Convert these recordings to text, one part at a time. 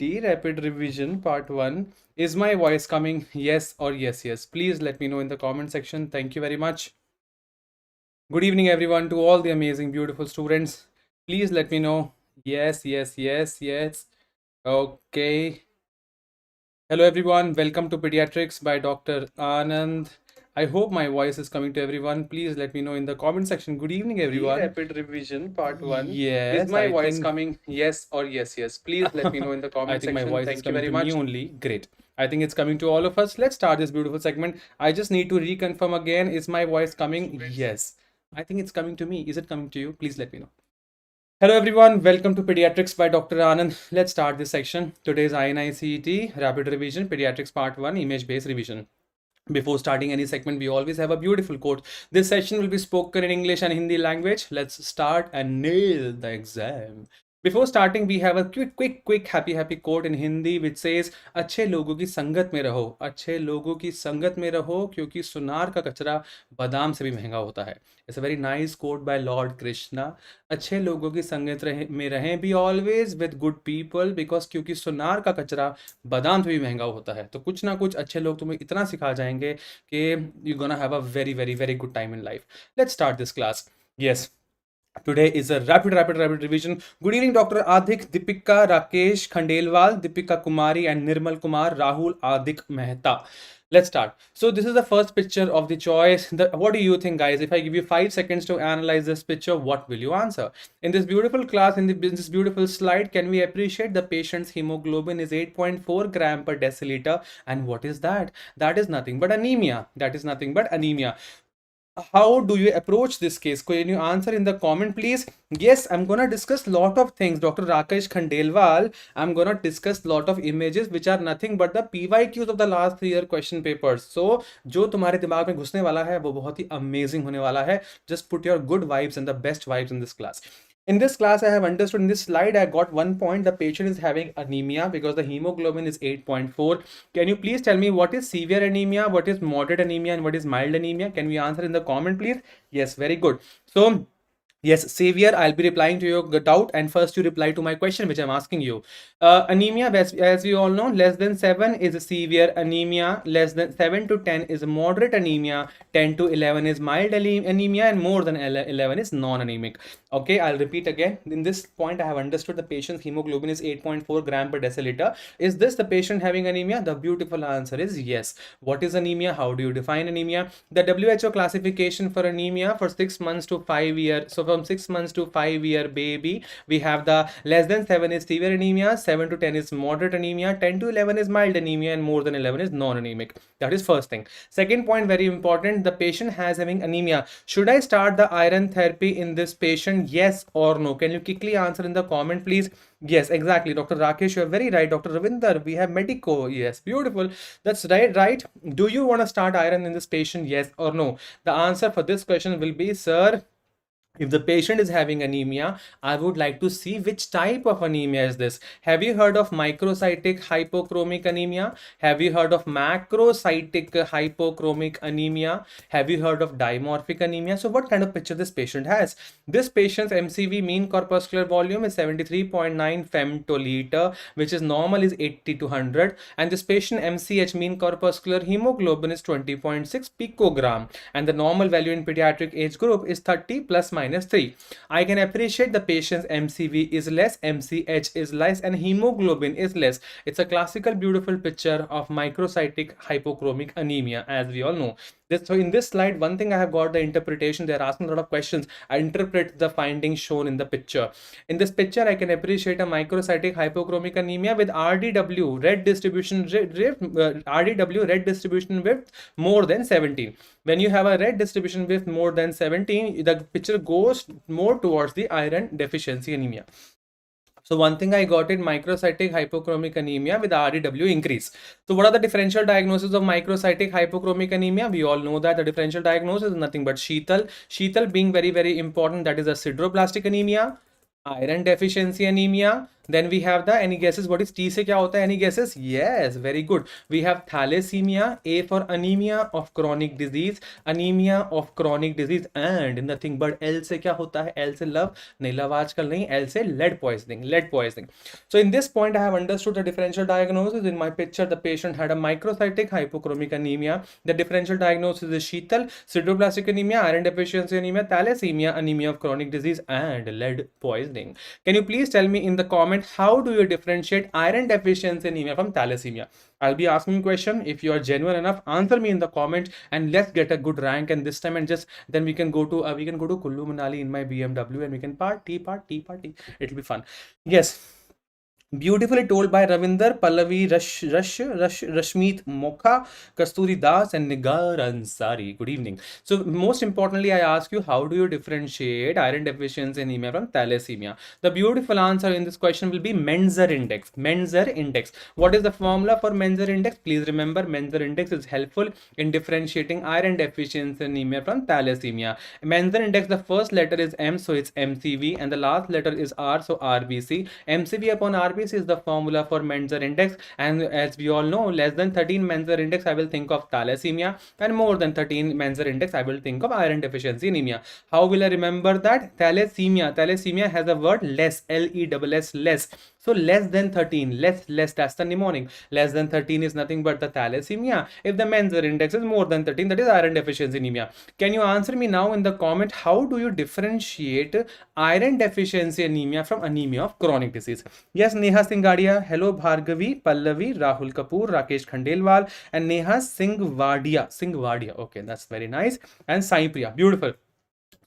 INICET Rapid Revision Part 1. Is my voice coming? Yes or yes? Please let me know in the comment section. Thank you very much. Good evening, everyone, to all the amazing, beautiful students. Please let me know. Yes. Okay. Hello, everyone. Welcome to Pediatrics by Dr. Anand. I hope my voice is coming to everyone. Please let me know in the comment section. Good evening, everyone. Rapid revision part 1. Yes, Is my I voice think- coming? Yes or yes? Please let me know in the comment I think section. my voice Thank is you coming very to much. me only. Great. I think it's coming to all of us. Let's start this beautiful segment. I just need to reconfirm again. Is my voice coming? Yes. I think it's coming to me. Is it coming to you? Please let me know. Hello everyone, welcome to Pediatrics by Dr. Anand. Let's start this section. Today's INICET Rapid Revision Pediatrics Part 1 Image-Based Revision. Before starting any segment, we always have a beautiful quote. This session will be spoken in English and Hindi language. Let's start and nail the exam. Before starting, we have a quick happy quote in Hindi which says, अच्छे लोगों की संगत में रहो, अच्छे लोगों की संगत में रहो क्योंकि सुनार का कचरा बादाम से भी महंगा होता है. It's a very nice quote by Lord Krishna. अच्छे लोगों की संगत में रहें, be always with good people because क्योंकि सुनार का कचरा बादाम से भी महंगा होता है. तो कुछ ना कुछ अच्छे लोग तुम्हें इतना सिखा जाएंगे कि you gonna have a very good time in life. Let's start this class. Yes. Today is a rapid revision. Good evening, Dr. Adhik, Deepika, Rakesh, Khandelwal, Deepika Kumari, and Nirmal Kumar, Rahul, Adhik Mehta. Let's start. So this is the first picture of the choice. What do you think, guys? If I give you 5 seconds to analyze this picture, what will you answer? In this beautiful class, in this beautiful slide, can we appreciate the patient's hemoglobin is 8.4 gram per deciliter? And what is that? That is nothing but anemia. That is nothing but anemia. How do you approach this case? Can you answer in the comment, please? Yes, I'm gonna discuss lot of things. Dr. Rakesh Khandelwal, I'm gonna discuss lot of images which are nothing but the PYQs of the last 3 year question papers. So जो तुम्हारे दिमाग में घुसने वाला है वो बहुत ही amazing होने वाला है. Just put your good vibes and the best vibes in this class. In this class, I have understood in this slide, I got 1 point. The patient is having anemia because the hemoglobin is 8.4. Can you please tell me what is severe anemia, what is moderate anemia, and what is mild anemia? Can we answer in the comment, please? Yes, very good. So, yes, Xavier, I'll be replying to your doubt, and first you reply to my question, which I'm asking you. Anemia, as we all know, less than 7 is a severe anemia, less than 7 to 10 is a moderate anemia, 10 to 11 is mild anemia, and more than 11 is non-anemic. Okay, I'll repeat again. In this point, I have understood the patient's hemoglobin is 8.4 gram per deciliter. Is this the patient having anemia? The beautiful answer is yes. What is anemia? How do you define anemia? The WHO classification for anemia for 6 months to 5 years. So from 6 months to 5 year baby, we have the less than 7 is severe anemia, 7 to 10 is moderate anemia, 10 to 11 is mild anemia, and more than 11 is non-anemic. That is first thing. Second point, very important, the patient has having anemia. Should I start the iron therapy in this patient? Yes or no? Can you quickly answer in the comment, please? Yes, exactly. Dr. Rakesh, you're very right. Dr. Ravinder, we have Medico. Yes, beautiful. That's right. Do you want to start iron in this patient? Yes or no? The answer for this question will be, sir, if the patient is having anemia, I would like to see which type of anemia is this. Have you heard of microcytic hypochromic anemia? Have you heard of macrocytic hypochromic anemia? Have you heard of dimorphic anemia? So what kind of picture this patient has? This patient's MCV, mean corpuscular volume, is 73.9 femtoliter, which is normal is 80 to 100. And this patient MCH, mean corpuscular hemoglobin, is 20.6 picogram. And the normal value in pediatric age group is 30 plus minus 3. I can appreciate the patient's MCV is less, MCH is less, and hemoglobin is less. It's a classical beautiful picture of microcytic hypochromic anemia, as we all know. So in this slide, one thing I have got the interpretation. They're asking a lot of questions. I interpret the findings shown in the picture. In this picture, I can appreciate a microcytic hypochromic anemia with RDW, red distribution width more than 17. When you have a red distribution width more than 17, the picture goes more towards the iron deficiency anemia. So one thing I got in microcytic hypochromic anemia with RDW increase. So what are the differential diagnoses of microcytic hypochromic anemia? We all know that the differential diagnosis is nothing but Sheetal. Sheetal being very important, that is a sideroblastic anemia, iron deficiency anemia, Then we have the any guesses what is T से क्या होता है? Any guesses? Yes, very good. We have thalassemia, A for anemia of chronic disease, anemia of chronic disease, and nothing but L से क्या होता है? L से love, नहीं love आजकल नहीं, L से lead poisoning, lead poisoning. So in this point I have understood the differential diagnosis. In my picture the patient had a microcytic hypochromic anemia. The differential diagnosis is Sheetal, sideroblastic anemia, iron deficiency anemia, thalassemia, anemia of chronic disease, and lead poisoning. Can you please tell me in the comment how do you differentiate iron deficiency anemia from thalassemia? I'll be asking question. If you are genuine enough, answer me in the comment and let's get a good rank. And this time and just then we can go to Kullu Manali in my BMW and we can party. It'll be fun. Yes. Beautifully told by Ravinder, Pallavi, Rashmeet Mokha, Kasturi Das, and Nigar Ansari. Good evening. So, most importantly, I ask you, how do you differentiate iron deficiency anemia from thalassemia? The beautiful answer in this question will be Menzer index. Menzer index. What is the formula for Menzer index? Please remember, Menzer index is helpful in differentiating iron deficiency anemia from thalassemia. Menzer index, the first letter is M, so it's MCV, and the last letter is R, so RBC. MCV upon RBC is the formula for Menzer index, and as we all know, less than 13 Menzer index I will think of thalassemia, and more than 13 Menzer index I will think of iron deficiency anemia. How will I remember that? Thalassemia has a word less, LESS, less. So less than 13, less, that's the mnemonic. Less than 13 is nothing but the thalassemia. If the Menzer index is more than 13, that is iron deficiency anemia. Can you answer me now in the comment, how do you differentiate iron deficiency anemia from anemia of chronic disease? Yes, Neha Singadia, hello Bhargavi, Pallavi, Rahul Kapoor, Rakesh Khandelwal, and Neha Singhwadia. Okay, that's very nice. And Sai Priya, beautiful.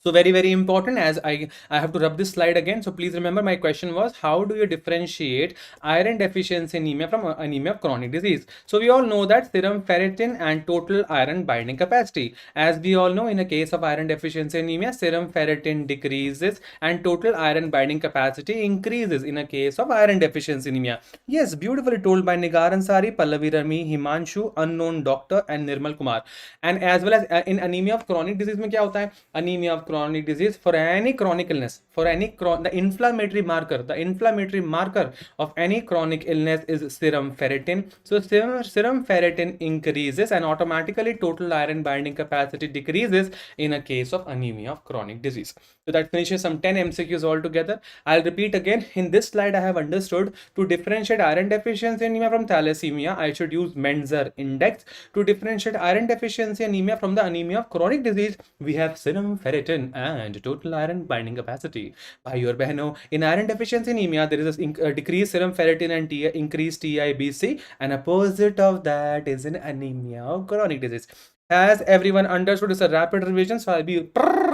So very important, as I have to rub this slide again. So please remember my question was, how do you differentiate iron deficiency anemia from anemia of chronic disease? So we all know that serum ferritin and total iron binding capacity. As we all know, in a case of iron deficiency anemia, serum ferritin decreases and total iron binding capacity increases in a case of iron deficiency anemia. Yes, beautifully told by Nigar Ansari, Pallavi Rami, Himanshu, unknown doctor, and Nirmal Kumar. And as well as in anemia of chronic disease में क्या होता है? Anemia of chronic disease, for any chronic illness, for any the inflammatory marker of any chronic illness is serum ferritin. So serum ferritin increases and automatically total iron binding capacity decreases in a case of anemia of chronic disease. So that finishes some 10 MCQs altogether. I'll repeat again. In this slide I have understood, to differentiate iron deficiency anemia from thalassemia, I should use Menzer index. To differentiate iron deficiency anemia from the anemia of chronic disease, we have serum ferritin and total iron binding capacity. Bhaiyo aur behno, in iron deficiency anemia, there is a decreased serum ferritin and increased TIBC, and opposite of that is an anemia of chronic disease. Has everyone understood? It's a rapid revision, so I'll be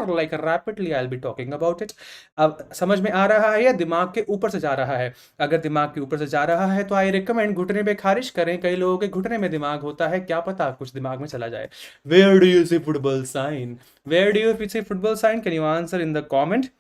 like rapidly I'll be talking about it. अब समझ में आ रहा है या दिमाग के ऊपर से जा रहा है? अगर दिमाग के ऊपर से जा रहा है तो आई रिकमेंड घुटने पे खारिश करें. कई लोगों के घुटने में दिमाग होता है, क्या पता कुछ दिमाग में चला जाए. Where do you see football sign? Where do you see football sign? Can you answer in the comment?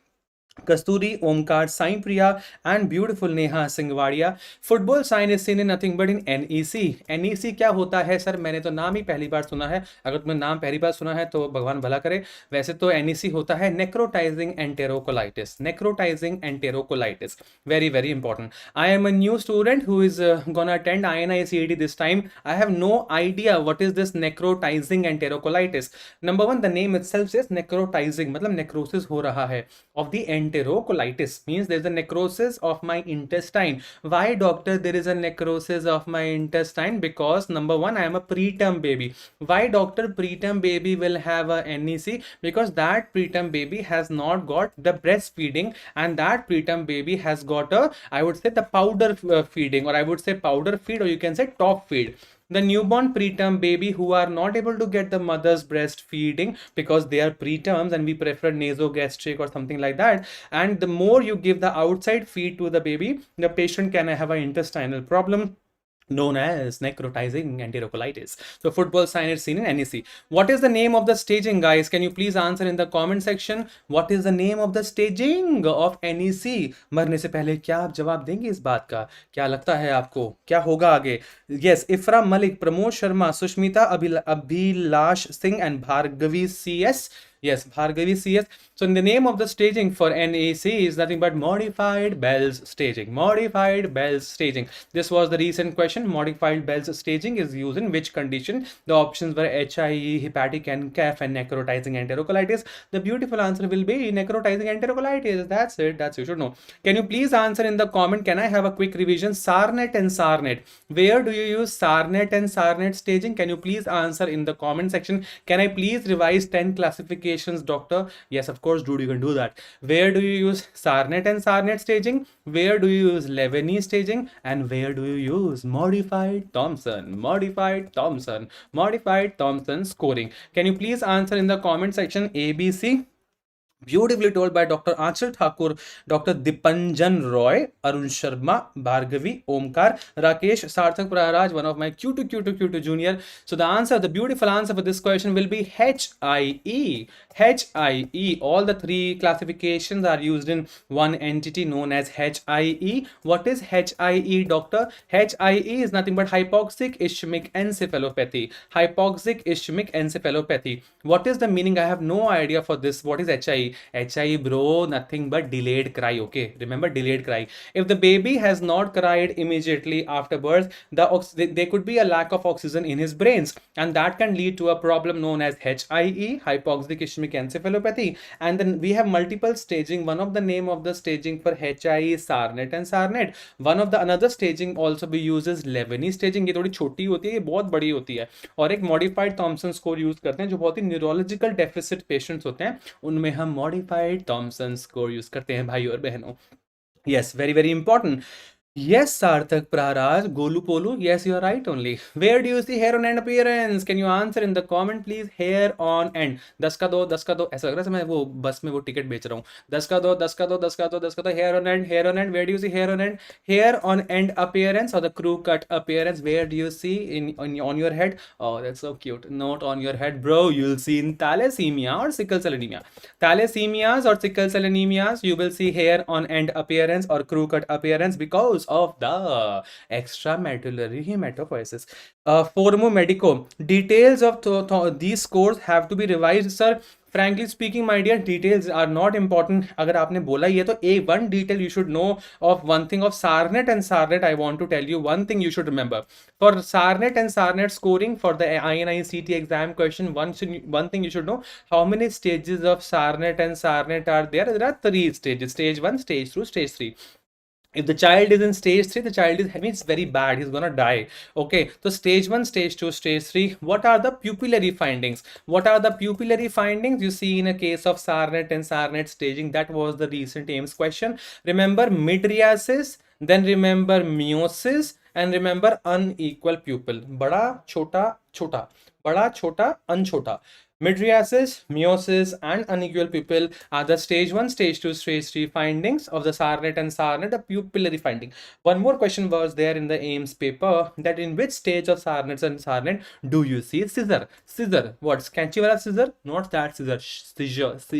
Kasturi, Omkar, Sai Priya, and beautiful Neha Singhwadia. Football sign is seen in nothing but in NEC. NEC क्या होता है sir? मैंने तो नाम ही पहली बार सुना है. अगर तुमने नाम पहली बार सुना है तो भगवान भला करे. वैसे तो NEC होता है necrotizing enterocolitis. Necrotizing enterocolitis. Very important. I am a new student who is gonna attend INICET this time. I have no idea what is this necrotizing enterocolitis. Number one, the name itself says necrotizing, मतलब necrosis हो रहा है of the enterocolitis, means there's a necrosis of my intestine. Why, doctor, there is a necrosis of my intestine? Because number one, I am a preterm baby. Why, doctor, preterm baby will have a NEC? Because that preterm baby has not got the breastfeeding, and that preterm baby has got a, I would say, the powder feeding, or I would say powder feed, or you can say top feed. The newborn preterm baby who are not able to get the mother's breastfeeding because they are preterms and we prefer nasogastric or something like that, and the more you give the outside feed to the baby, the patient can have an intestinal problem known as necrotizing enterocolitis. So football sign is seen in NEC. What is the name of the staging, guys? Can you please answer in the comment section? What is the name of the staging of NEC? मरने से पहले क्या आप जवाब देंगे इस बात का? क्या लगता है आपको क्या होगा आगे? Yes, Ifra Malik, Pramod Sharma, Sushmita, Abhilash Singh, and Bhargavi CS. Yes, Bhargavi CS. So in the name of the staging for NAC is nothing but modified Bell's staging. Modified Bell's staging. This was the recent question. Modified Bell's staging is used in which condition? The options were HIE, hepatic NCAF, and necrotizing enterocolitis. The beautiful answer will be necrotizing enterocolitis. That's it. That's you should know. Can you please answer in the comment? Can I have a quick revision? SARNet and SARNet. Where do you use SARNet and SARNet staging? Can you please answer in the comment section? Can I please revise 10 classifications, doctor? Yes, of course, dude, you can do that. Where do you use SARNet and SARNet staging? Where do you use Lebanese staging? And where do you use modified Thompson? Modified Thompson. Modified Thompson scoring. Can you please answer in the comment section ABC? Beautifully told by Dr. Achal Thakur, Dr. Dipanjan Roy, Arun Sharma, Bhargavi, Omkar, Rakesh, Sarthak Praharaj, one of my Q2 junior. So the answer, the beautiful answer for this question will be HIE. HIE. All the three classifications are used in one entity known as HIE. What is HIE, doctor? HIE is nothing but hypoxic ischemic encephalopathy. Hypoxic ischemic encephalopathy. What is the meaning? I have no idea for this. What is HIE? HIE, bro, nothing but delayed cry. Okay, remember delayed cry. If the baby has not cried immediately after birth, there could be a lack of oxygen in his brains, and that can lead to a problem known as HIE, hypoxic ischemic encephalopathy. And then we have multiple staging. One of the name of the staging for HIE is SARNet and SARNet. One of the another staging also be uses Lebanese staging. ये थोड़ी छोटी होती है, ये बहुत बड़ी होती है. और एक modified Thompson score यूज करते हैं जो बहुत ही न्यूरोलॉजिकल डेफिसिट पेशेंट्स होते हैं, उनमें हम modified Thompson score यूज करते हैं भाई और बहनों. Yes, very very important. Yes, Sarthak Praharaj, Golu Polu. Yes, you are right only. Where do you see hair on end appearance? Can you answer in the comment, please? Hair on end. 10 का 2, 10 का 2. ऐसा लग रहा है मैं वो बस में वो टिकट बेच रहा हूँ. 10 का 2, 10 का 2, 10 का 2, 10 का 2. Hair on end, hair on end. Where do you see hair on end? Hair on end appearance or the crew cut appearance? Where do you see on your head? Oh, that's so cute. Not on your head, bro. You'll see in thalassemia or sickle cell anemia. Thalassemias or sickle cell anemias, you will see hair on end appearance or crew cut appearance because of the extramedullary hematopoiesis. Formo medico. Details of these scores have to be revised, sir. Frankly speaking, my dear, details are not important. अगर आपने बोला ये तो one detail you should know of one thing of SARNet and SARNet. I want to tell you one thing you should remember. For SARNet and SARNet scoring for the INICET exam question, one thing you should know: how many stages of SARNet and SARNet are there? There are 3 stages: stage 1, stage 2, stage 3. If the child is in stage 3, the child is, I mean, it's very bad, he's gonna die. Okay, so stage 1, stage 2, stage 3. What are the pupillary findings? What are the pupillary findings you see in a case of SARNet and SARNet staging? That was the recent AIMS question. Remember mydriasis, then remember meiosis, and remember unequal pupil. Bada, chota, chota. Bada, chota, unchota. Mydriasis, meiosis, and unequal pupil are the stage 1, stage 2, stage 3 findings of the SARNet and SARNet, the pupillary finding. One more question was there in the AIMS paper, that in which stage of SARNet and SARNet do you see scissor? Scissor. What? Scanchi wala scissor? Not that scissor. Seizures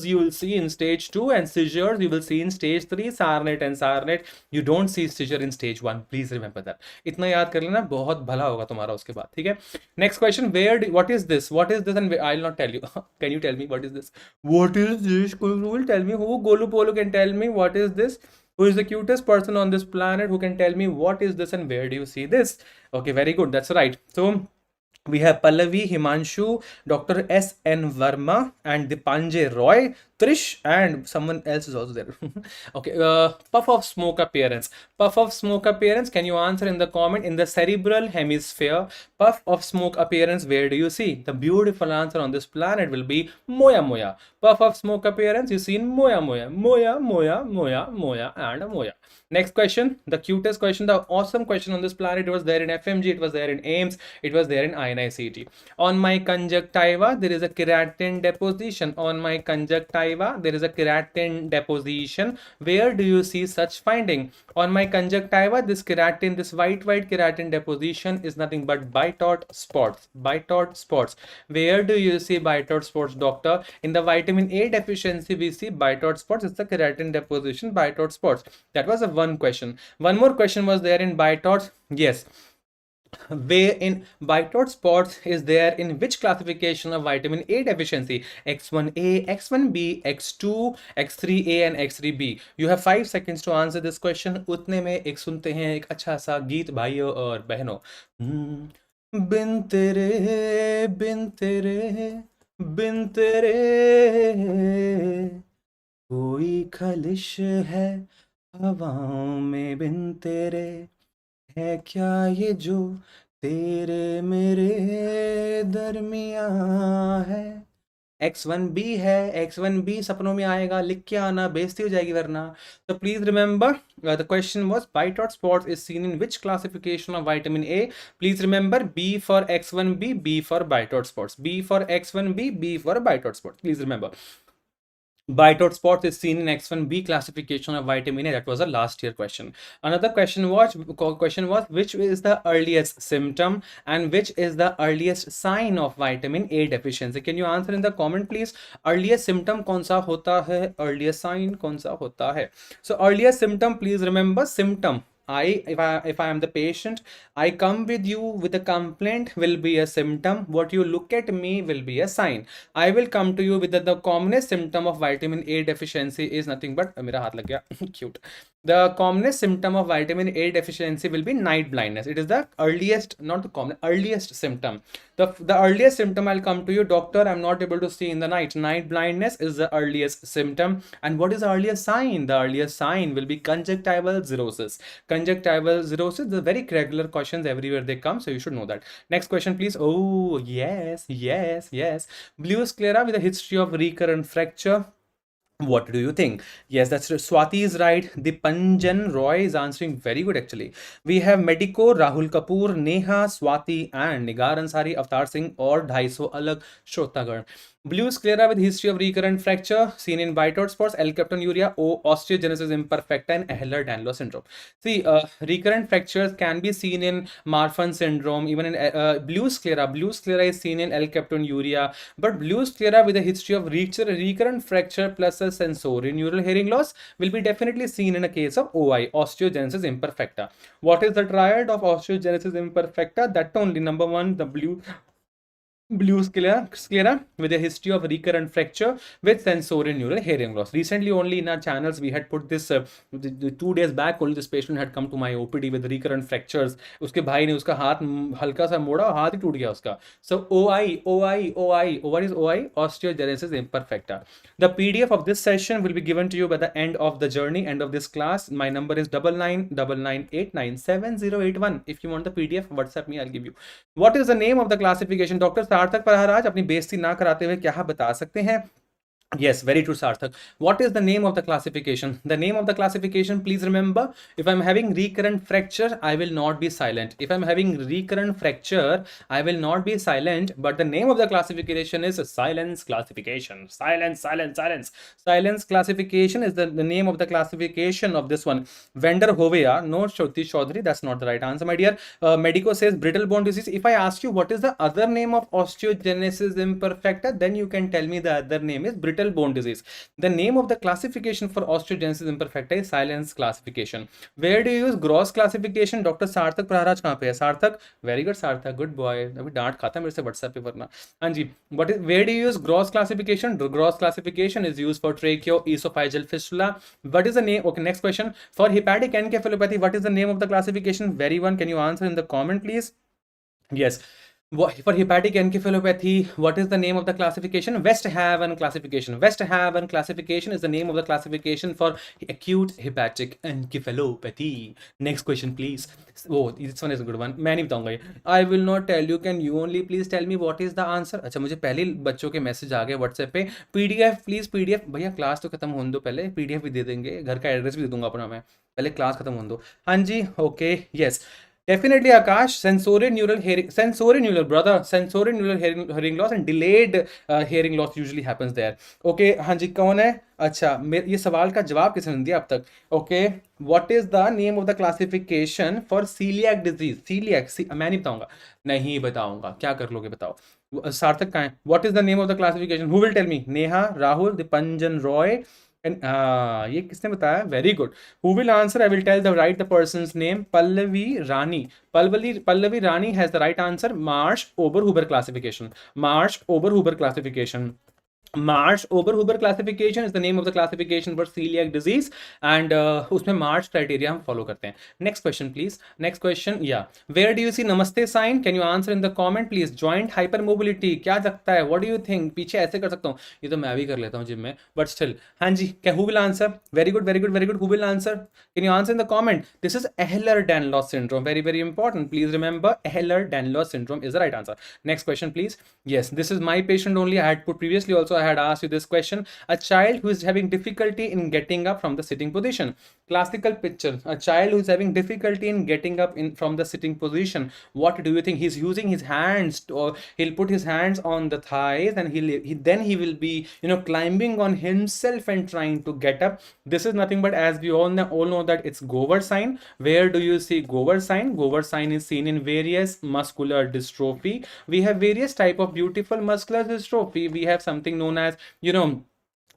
you will see in stage 2 and seizures you will see in stage 3. SARNet and SARNet, you don't see seizure in stage 1. Please remember that. इतना याद कर लेना, बहुत भला होगा तुम्हारा उसके बाद. ठीक है. Next question, what is this? What is this? And I'll not tell you. Can you tell me what is this? What is this? Who will tell me? Who Golu Polo can tell me what is this? Who is the cutest person on this planet who can tell me what is this and where do you see this? Okay, very good. That's right. So we have Pallavi, Himanshu, Dr. S.N. Verma, and Dipanjay Roy, Trish, and someone else is also there. Okay, puff of smoke appearance. Puff of smoke appearance, can you answer in the comment? In the cerebral hemisphere, puff of smoke appearance, where do you see? The beautiful answer on this planet will be Moya Moya. Puff of smoke appearance, you see in Moya Moya. Moya, Moya, Moya, Moya, and Moya. Next question, the cutest question, the awesome question on this planet. It was there in FMG, it was there in AIMS, it was there in INICET. On my conjunctiva, there is a keratin deposition. On my conjunctiva, there is a keratin deposition. Where do you see such finding? On my conjunctiva, this keratin, this white keratin deposition is nothing but Bitot spots. Bitot spots. Where do you see Bitot spots, doctor? In the vitamin A deficiency, we see Bitot spots. It's the keratin deposition, Bitot spots. That was a one question. One more question was there in Bitots. Yes. Where in white spots is there in which classification of vitamin A deficiency? X1A, X1B, X2, X3A and X3B. You have 5 seconds to answer this question. उतने में एक सुनते हैं एक अच्छा सा गीत भाइयों और बहनों. बिन तेरे बिन तेरे बिन तेरे कोई खलिश है हवाओं में बिन तेरे है क्या ये जो तेरे मेरे दरमियाँ है. X1B है, X1B सपनों में आएगा, लिख के आना, बेइज्जती हो जाएगी वरना. So please remember, the question was white dot spots is seen in which classification of vitamin A? Please remember B for X1B, B for white dot spots. B for X1B, B for white dot spots. Please remember. White dot spot is seen in X1B classification of vitamin A. That was a last year question. Another question was which is the earliest symptom and which is the earliest sign of vitamin A deficiency? Can you answer in the comment please? Earliest symptom कौन सा होता है? Earliest sign कौन सा होता है? So earliest symptom, please remember symptom. If I am the patient, I come with you with a complaint will be a symptom. What you look at me will be a sign. I will come to you with the commonest symptom of vitamin A deficiency is nothing but मेरा हाथ लग गया cute. The commonest symptom of vitamin A deficiency will be night blindness. It is the earliest, not the common, earliest symptom. The earliest symptom I'll come to you, doctor, I'm not able to see in the night. Night blindness is the earliest symptom. And what is the earliest sign? The earliest sign will be conjunctival cirrhosis. Conjunctival cirrhosis, the very regular questions everywhere they come, so you should know that. Next question, please. Oh, yes, yes, yes. Blue sclera with a history of recurrent fracture. What do you think? Yes, that's Swati is right. Dipanjan Roy is answering very good actually. We have Medico, Rahul Kapoor, Neha, Swati and Nigar Ansari, Avtar Singh और 250 अलग श्रोतागण. Blue sclera with history of recurrent fracture seen in white dot spots, L-captonuria, O, osteogenesis imperfecta and Ehlers-Danlos syndrome. See, recurrent fractures can be seen in Marfan syndrome, even in blue sclera. Blue sclera is seen in L-captonuria, but blue sclera with a history of recurrent fracture plus a sensorineural hearing loss will be definitely seen in a case of OI, osteogenesis imperfecta. What is the triad of osteogenesis imperfecta? That only number one, the blue sclera with a history of recurrent fracture with sensorineural hearing loss. Recently only in our channels we had put this 2 days back only this patient had come to my OPD with recurrent fractures. उसके भाई ने उसका हाथ हल्का सा मोड़ा, हाथ ही टूट गया उसका. So OI. What is OI? Osteogenesis imperfecta. The PDF of this session will be given to you by the end of the journey, end of this class. My number is 9999897081. If you want the PDF, WhatsApp me, I'll give you. What is the name of the classification? Dr. सार्थक प्रहराज अपनी बेइज्जती ना कराते हुए क्या बता सकते हैं? Yes, very true, Sarthak. What is the name of the classification? The name of the classification, please remember, if I'm having recurrent fracture, I will not be silent. If I'm having recurrent fracture, I will not be silent, but the name of the classification is silence classification. Silence classification is the name of the classification of this one. Vendor Hovea, no Shruti Chaudhary, that's not the right answer, my dear. Medico says brittle bone disease. If I ask you what is the other name of osteogenesis imperfecta, then you can tell me the other name is brittle bone disease. The name of the classification for osteogenesis imperfecta is silence classification. Where do you use gross classification? Dr. Sarthak Praharaj कहाँ पे है? Sarthak, very good Sarthak, good boy. अभी डांट खाता मेरे से WhatsApp पे वरना. हाँ जी. Where do you use gross classification? The gross classification is used for tracheoesophageal fistula. What is the name? Okay, next question. For hepatic encephalopathy, what is the name of the classification? Very one. Can you answer in the comment, please? Yes. For hepatic encephalopathy, what is the name of the classification? Westhaven classification. Westhaven classification is the name of the classification for acute hepatic encephalopathy. Next question, please. Oh, this one is a good one. मैं नहीं बताऊंगा ये. I will not tell you. Can you only please tell me what is the answer? अच्छा, मुझे पहले बच्चों के message आ गए व्हाट्सएप पे. PDF प्लीज, PDF भैया क्लास तो खत्म होने दो पहले. PDF भी दे देंगे, घर का एड्रेस भी दे दूंगा अपना मैं. पहले क्लास खत्म होने दो. हाँ जी, okay, yes. Definitely, Akash, sensorineural hearing loss and delayed hearing loss usually happens there. Okay, हाँ जी, कौन है? अच्छा, ये सवाल का जवाब किसने दिया अब तक? Okay, what is the name of the classification for celiac disease? Celiac, मैं नहीं बताऊंगा, क्या कर लोगे बताओ? सार्थक कहाँ है? What is the name of the classification? Who will tell me? Neha, Rahul, Dipanjan Roy, And ये किसने बताया? Very good. Who will answer? I will tell the person's name. Pallavi Rani. Pallavi Rani has the right answer. Marsh Oberhuber classification. Marsh Oberhuber classification. Marsh Oberhuber classification is the name of the classification for celiac disease, and उसमें Marsh criteria हम follow करते हैं. Next question, please. Next question, yeah. Where do you see namaste sign? Can you answer in the comment, please? Joint hypermobility क्या लगता है? What do you think? पीछे ऐसे कर सकता हूँ, ये तो मैं भी कर लेता हूँ जिम में, but still. हाँ जी, who will answer? Very good, very good, very good. Who will answer? Can you answer in the comment? This is Ehlers-Danlos syndrome. Very, very important. Please remember, Ehlers-Danlos syndrome is the right answer. Next question, please. Yes, this is my patient only. I had put previously also, I had asked you this question. A child who is having difficulty in getting up from the sitting position. Classical picture. A child who is having difficulty in getting up from the sitting position. What do you think? He's using his hands, or he'll put his hands on the thighs, and then he will be, climbing on himself and trying to get up. This is nothing but, as we all know that it's Gover sign. Where do you see Gover sign? Gover sign is seen in various muscular dystrophy. We have various type of beautiful muscular dystrophy. We have something known as,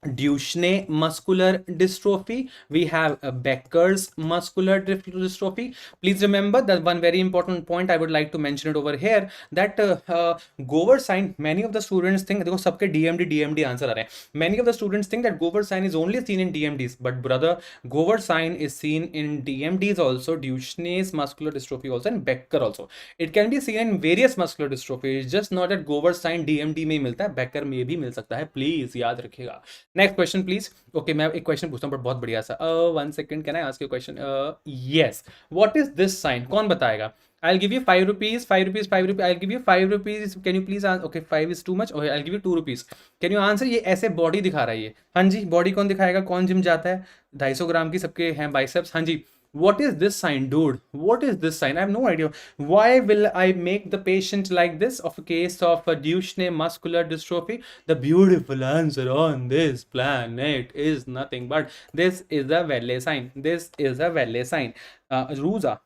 Duchenne muscular dystrophy. We have Becker's muscular dystrophy. Please remember that one very important point I would like to mention it over here, that Gover sign, many of the students think, देखो सबके DMD answer आ रहे हैं. Many of the students think that Gover sign is only seen in DMDs, but brother, Gover sign is seen in DMDs also, Duchenne's muscular dystrophy also, and Becker also. It can be seen in various muscular dystrophy. It's just not that Gover sign DMD में मिलता है, Becker में भी मिल सकता है. Please याद रखिएगा. Next question, please. Okay, मैं एक क्वेश्चन पूछता हूँ, पर बहुत बढ़िया सा. 1 second, can I ask you a question? Yes. What is this sign? कौन बताएगा? I'll give you 5 rupees, 5 rupees, 5 rupees. I'll give you 5 rupees. Can you please answer? Okay, 5 is too much. Okay, I'll give you 2 rupees. Can you answer? ये ऐसे body दिखा रहा है ये. हाँ जी, body कौन दिखाएगा? कौन जिम जाता है? 250 ग्राम की सबके हैं बाइसेप्स. हाँ जी. What is this sign, dude? What is this sign? I have no idea. Why will I make the patient like this of a case of a Duchenne muscular dystrophy? The beautiful answer on this planet is nothing but this is a Valley sign. This is a Valley sign. Ruza.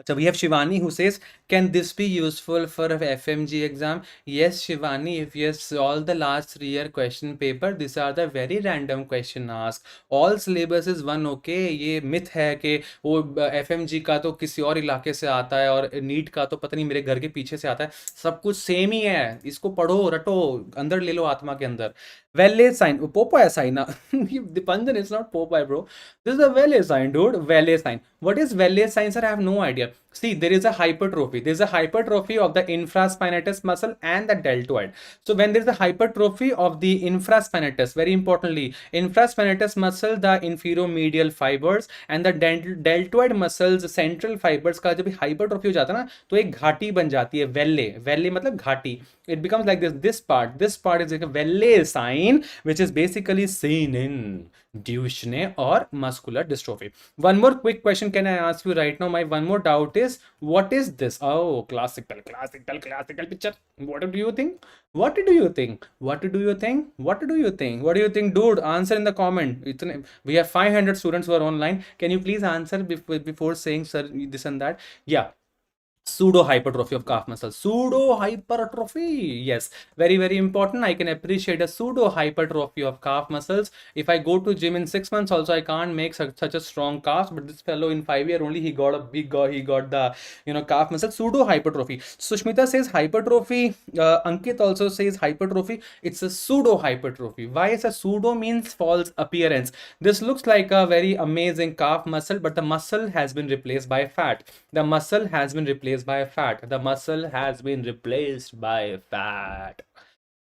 So we have Shivani who says, can this be useful for a FMG exam? Yes, Shivani, if you solve the last 3-year question paper, these are the very random question asked. All syllabus is one, okay? ये myth है कि वो FMG का तो किसी और इलाके से आता है और नीट का तो पता नहीं मेरे घर के पीछे से आता है. सब कुछ सेम ही है. इसको पढ़ो, रटो, अंदर ले लो आत्मा के अंदर. Valley sign. Popeye sign. Dipanjan, it's not Popeye, bro. This is a Valley sign, dude. Valley sign. What is Valley sign, sir? I have no idea. See, there is a hypertrophy. There is a hypertrophy of the infraspinatus muscle and the deltoid. So when there is a hypertrophy of the infraspinatus, very importantly, infraspinatus muscle, the inferior-medial fibers, and the deltoid muscles, central fibers का जब hypertrophy हो जाता है ना, तो एक घाटी बन जाती है. Valley. Valley मतलब घाटी. It becomes like this. This part is like a Valley sign, which is basically seen in Duchenne or muscular dystrophy. One more quick question can I ask you right now? My one more doubt is, what is this? Oh, classical picture. What do you think? What do you think? What do you think? What do you think? What do you think, dude? Answer in the comment. We have 500 students who are online. Can you please answer before saying, sir, this and that? Yeah. Pseudo hypertrophy of calf muscle. Pseudo hypertrophy. Yes, very, very important. I can appreciate a pseudo hypertrophy of calf muscles. If I go to gym in 6 months also, I can't make such a strong calf. But this fellow in 5 years only, he got the calf muscle. Pseudo hypertrophy. Sushmita says hypertrophy. Ankit also says hypertrophy. It's a pseudo hypertrophy. Why is a pseudo means false appearance? This looks like a very amazing calf muscle, but the muscle has been replaced by fat. The muscle has been replaced by fat. The muscle has been replaced by fat.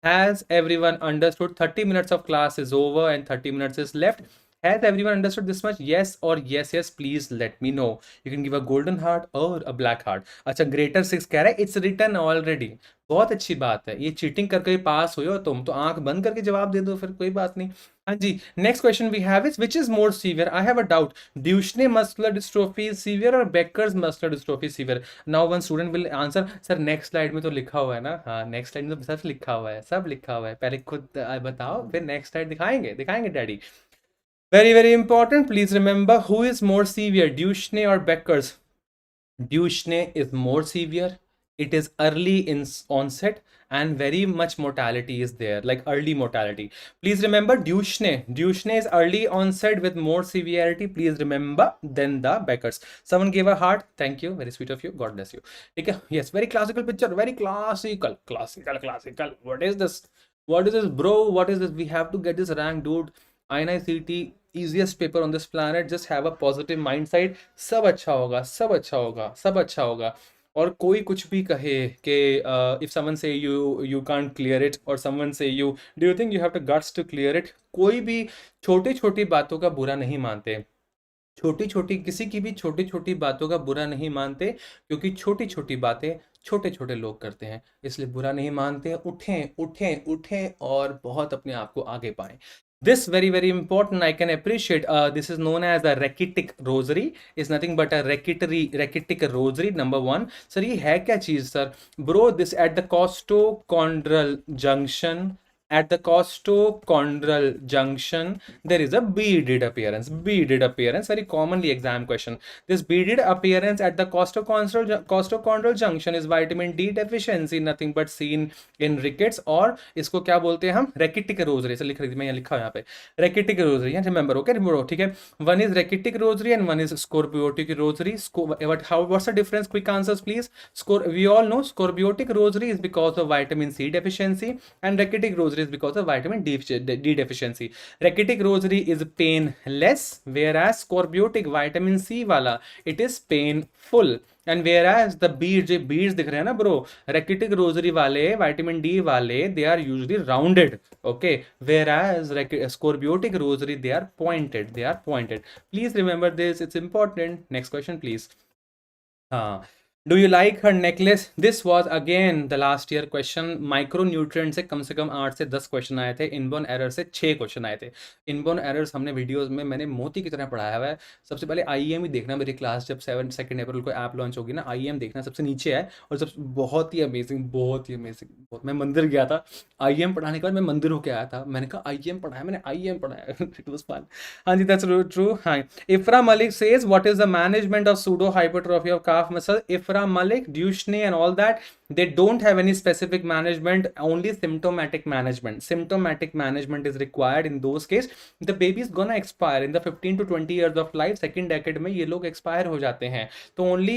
Has everyone understood? 30 minutes of class is over and 30 minutes is left. Has everyone understood this much? Yes or yes, please let me know. You can give a golden heart or a black heart. अच्छा, greater 6 कह रहा है, it's written already. बहुत अच्छी बात है. ये cheating करके पास हुए हो तुम, तो आंख बंद करके जवाब दे दो, फिर कोई बात नहीं. हाँ जी, next question we have is, which is more severe? I have a doubt. Duchenne muscular dystrophy is severe or Becker's muscular dystrophy is severe? Now one student will answer, sir next slide में तो लिखा हुआ है ना. हाँ, next slide में तो सब लिखा हुआ है, सब लिखा हुआ है. पहले खुद बताओ, फिर next slide दिखाएंगे daddy. Very, very important. Please remember, who is more severe, Duchenne or Becker's? Duchenne is more severe. It is early in onset and very much mortality is there, like early mortality. Please remember Duchenne is early onset with more severity, please remember, than the Becker's. Someone gave a heart, thank you, very sweet of you, God bless you. Okay, yes, very classical picture, very classical. What is this? What is this, bro? What is this? We have to get this rank, dude. INICT, easiest paper on this planet. Just have a positive mindset. सब अच्छा होगा, सब अच्छा होगा, सब अच्छा होगा. और कोई कुछ भी कहे कि if someone say you can't clear it, or someone say do you think you have the guts to clear it, कोई भी छोटी छोटी बातों का बुरा नहीं मानते. छोटी छोटी किसी की भी छोटी छोटी बातों का बुरा नहीं मानते, क्योंकि छोटी छोटी बातें छोटे छोटे लोग करते हैं, इसलिए बुरा नहीं मानते. उठें उठें उठें और बहुत अपने आप को आगे पाएं. This very important, I can appreciate. This is known as a rachitic rosary. Is nothing but a rachitic rosary. Number one, sir, ये है क्या चीज sir? Bro, this at the costochondral junction. At the costochondral junction, there is a beaded appearance. Beaded appearance, very commonly exam question. This beaded appearance at the costochondral junction is vitamin D deficiency, nothing but seen in rickets. और इसको क्या बोलते हैं हम? Rachitic rosary. से लिख रही थी मैं, यहाँ लिखा है यहाँ पे rachitic rosary. यहाँ remember, okay, remember, ठीक है. One is rachitic rosary and one is scorbiotic rosary. What's the difference? Quick answers, please. We all know scorbiotic rosary is because of vitamin C deficiency, and rachitic rosary is because of vitamin D deficiency. Rachitic rosary is painless, whereas scorbiotic vitamin C wala, it is painful. And whereas the beads दिख रहे हैं ना bro, rachitic rosary वाले, vitamin D वाले, they are usually rounded, okay, whereas scorbiotic rosary, they are pointed. Please remember this, it's important. Next question, please. Do you like her necklace? This was again the last year question. Micronutrient से कम 8 से 10 question आए थे. Inborn error से 6 question आए थे. Inborn errors हमने videos में मैंने मोती की तरह पढ़ाया हुआ है. सबसे पहले आईएम ही देखना, मेरी क्लास जब 2 अप्रैल को ऐप लॉन्च होगी ना, आईएम देखना, सबसे नीचे है. और सब बहुत ही अमेजिंग. मैं मंदिर गया था आईएम पढ़ाने के बाद, मैं मंदिर होके आया था. मैंने कहा आईएम पढ़ाया. It was fun. हाँ जी, दैट्स ट्रू. हाँ, Ifra Malik says what is the management of pseudo hypertrophy of calf muscle? Ifra Malik, Duchenne and all that, they don't have any specific management, only symptomatic management. Symptomatic management is required in those cases. The baby is gonna expire in the 15 to 20 years of life. Second decade में ये लोग expire हो जाते हैं. तो only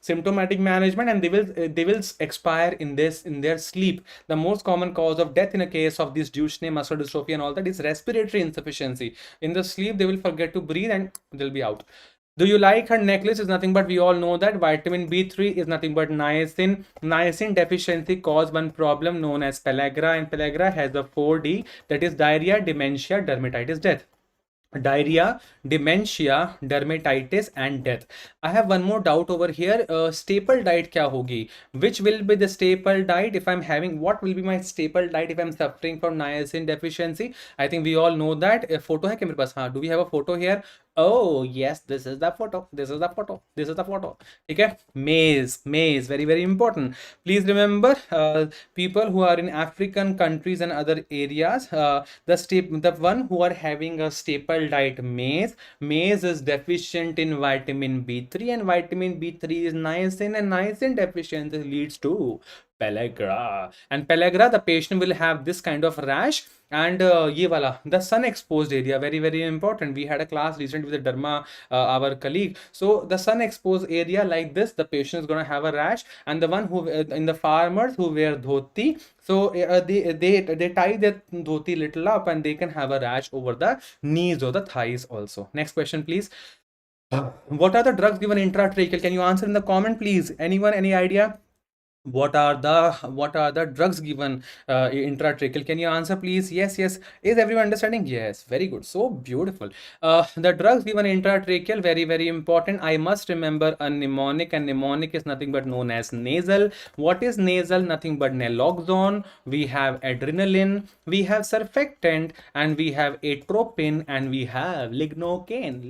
symptomatic management, and they will expire in their sleep. The most common cause of death in a case of this Duchenne muscular dystrophy and all that is respiratory insufficiency. In the sleep they will forget to breathe and they'll be out. Do you like her necklace? Is nothing but, we all know that vitamin B3 is nothing but niacin. Niacin deficiency cause one problem known as pellagra, and pellagra has the 4D, that is diarrhea, dementia, dermatitis, death. Diarrhea, dementia, dermatitis and death. I have one more doubt over here. Staple diet क्या होगी? Which will be the staple diet if I'm having, what will be my staple diet if I'm suffering from niacin deficiency? I think we all know that. Photo है क्या मेरे पास? हाँ, do we have a photo here? Oh yes, this is the photo. ठीक है. Maize, very important. Please remember, people who are in African countries and other areas, the one who are having a staple diet, maize is deficient in vitamin B3, and vitamin B3 is niacin, and niacin deficiency leads to pellagra. And pellagra, the patient will have this kind of rash. And ये वाला, the sun exposed area, very important. We had a class recently with the derma, our colleague. So the sun exposed area like this, the patient is going to have a rash. And the one who in the farmers who wear dhoti, so they tie their dhoti little up and they can have a rash over the knees or the thighs also. Next question, please. What are the drugs given intratracheal? Can you answer in the comment, please? Anyone, any idea? What are the drugs given intratracheal? Can you answer, please? Yes. Is everyone understanding? Yes, very good, so beautiful. The drugs given intratracheal, very important. I must remember a mnemonic, and mnemonic is nothing but known as nasal. What is nasal? Nothing but naloxone. We have adrenaline, we have surfactant, and we have atropine, and we have lignocaine.